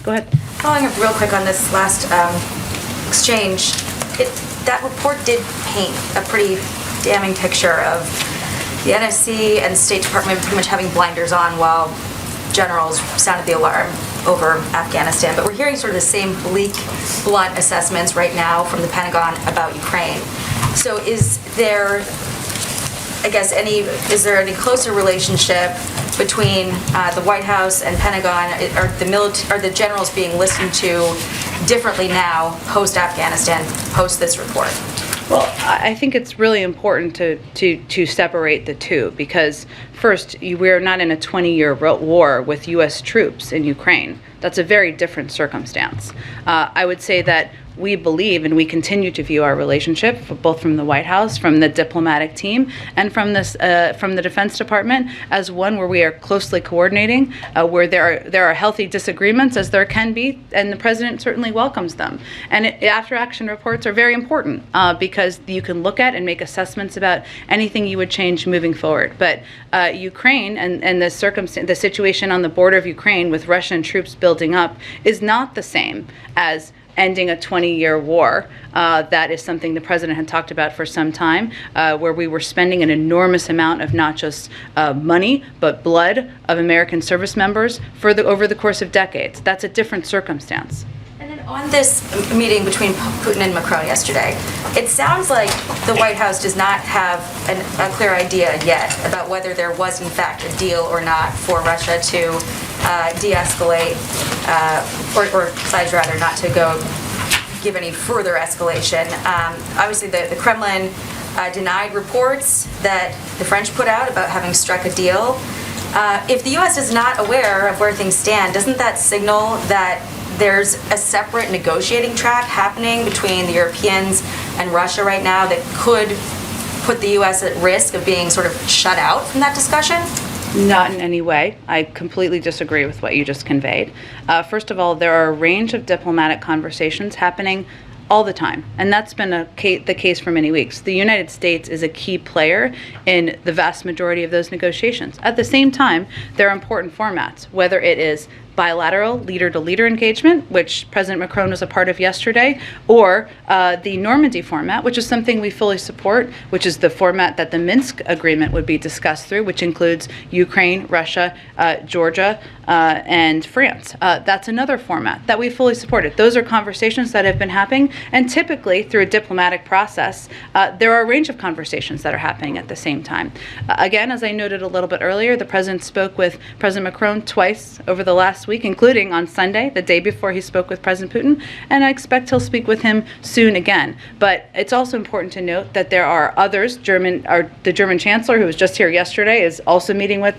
Go ahead. Following up real quick on this last exchange, that report did paint a pretty damning picture of the NSC and the State Department pretty much having blinders on while generals sounded the alarm over Afghanistan. But we're hearing sort of the same bleak, blunt assessments right now from the Pentagon about Ukraine. So is there, I guess, is there any closer relationship between the White House and Pentagon? Are the generals being listened to differently now, post-Afghanistan, post this report? Well, I think it's really important to separate the two, because first, we're not in a 20-year war with U.S. troops in Ukraine. That's a very different circumstance. I would say that we believe, and we continue to view our relationship, both from the White House, from the diplomatic team, and from the Defense Department, as one where we are closely coordinating, where there are healthy disagreements, as there can be, and the President certainly welcomes them. And after-action reports are very important because you can look at and make assessments about anything you would change moving forward. But Ukraine and the situation on the border of Ukraine with Russian troops building up is not the same as ending a 20-year war. That is something the President had talked about for some time, where we were spending an enormous amount of not just money, but blood of American service members over the course of decades. That's a different circumstance. And then on this meeting between Putin and Macron yesterday, it sounds like the White House does not have a clear idea yet about whether there was in fact a deal or not for Russia to de-escalate, or besides rather not to go give any further escalation. Obviously the Kremlin denied reports that the French put out about having struck a deal. If the U.S. is not aware of where things stand, doesn't that signal that there's a separate negotiating track happening between the Europeans and Russia right now that could put the U.S. at risk of being sort of shut out from that discussion? Not in any way. I completely disagree with what you just conveyed. First of all, there are a range of diplomatic conversations happening all the time, and that's been the case for many weeks. The United States is a key player in the vast majority of those negotiations. At the same time, there are important formats, whether it is bilateral leader-to-leader engagement, which President Macron was a part of yesterday, or the Normandy format, which is something we fully support, which is the format that the Minsk agreement would be discussed through, which includes Ukraine, Russia, Georgia, and France. That's another format that we fully supported. Those are conversations that have been happening, and typically through a diplomatic process, there are a range of conversations that are happening at the same time. Again, as I noted a little bit earlier, the President spoke with President Macron twice over the last week, including on Sunday, the day before he spoke with President Putin, and I expect he'll speak with him soon again. But it's also important to note that there are others. The German Chancellor, who was just here yesterday, is also meeting with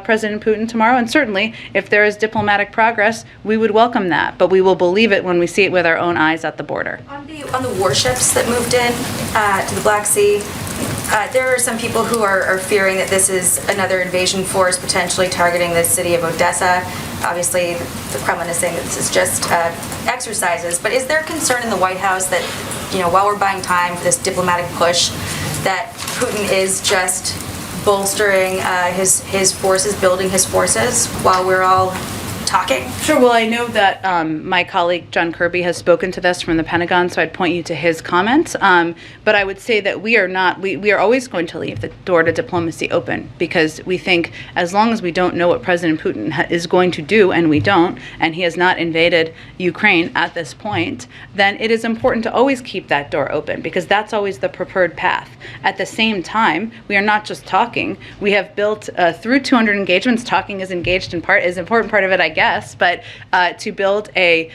President Putin tomorrow, and certainly if there is diplomatic progress, we would welcome that, but we will believe it when we see it with our own eyes at the border. On the warships that moved in to the Black Sea, there are some people who are fearing that this is another invasion force potentially targeting the city of Odessa. Obviously, the Kremlin is saying that this is just exercises, but is there concern in the White House that, while we're buying time for this diplomatic push, that Putin is just bolstering his forces, building his forces, while we're all talking? Sure. Well, I know that my colleague John Kirby has spoken to this from the Pentagon, so I'd point you to his comments. But I would say that we are always going to leave the door to diplomacy open, because we think as long as we don't know what President Putin is going to do, and we don't, and he has not invaded Ukraine at this point, then it is important to always keep that door open, because that's always the preferred path. At the same time, we are not just talking. We have built through 200 engagements. Talking is an important part of it, I guess, but to build an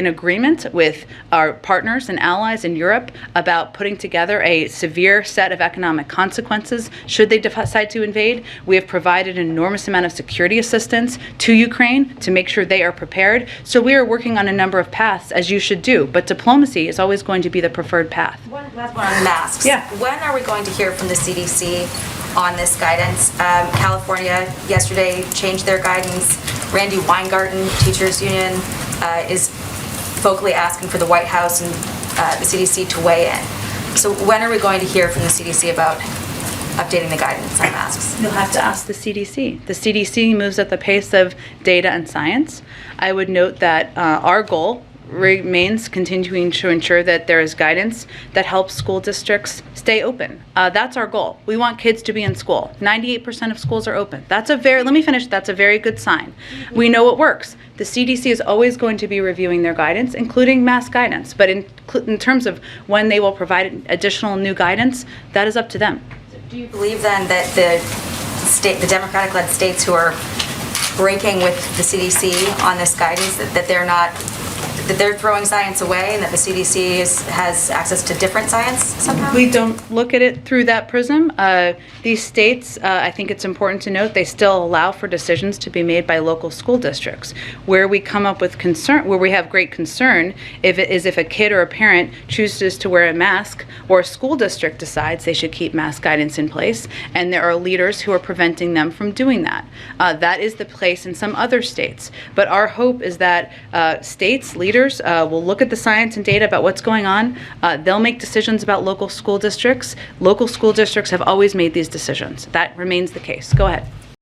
agreement with our partners and allies in Europe about putting together a severe set of economic consequences should they decide to invade. We have provided an enormous amount of security assistance to Ukraine to make sure they are prepared. So we are working on a number of paths, as you should do, but diplomacy is always going to be the preferred path. One last one on masks. Yeah. When are we going to hear from the CDC on this guidance? California yesterday changed their guidance. Randy Weingarten, Teachers Union, is vocally asking for the White House and the CDC to weigh in. So when are we going to hear from the CDC about updating the guidance on masks? You'll have to ask the CDC. The CDC moves at the pace of data and science. I would note that our goal remains continuing to ensure that there is guidance that helps school districts stay open. That's our goal. We want kids to be in school. 98% of schools are open. That's a very good sign. We know it works. The CDC is always going to be reviewing their guidance, including mask guidance. But in terms of when they will provide additional new guidance, that is up to them. Do you believe then that the Democratic-led states who are breaking with the CDC on this guidance, that they're throwing science away and that the CDC has access to different science somehow? We don't look at it through that prism. These states, I think it's important to note, they still allow for decisions to be made by local school districts. Where we come up with concern, where we have great concern, if a kid or a parent chooses to wear a mask, or a school district decides they should keep mask guidance in place, and there are leaders who are preventing them from doing that. That is the place in some other states. But our hope is that states, leaders, will look at the science and data about what's going on. They'll make decisions about local school districts. Local school districts have always made these decisions. That remains the case. Go ahead.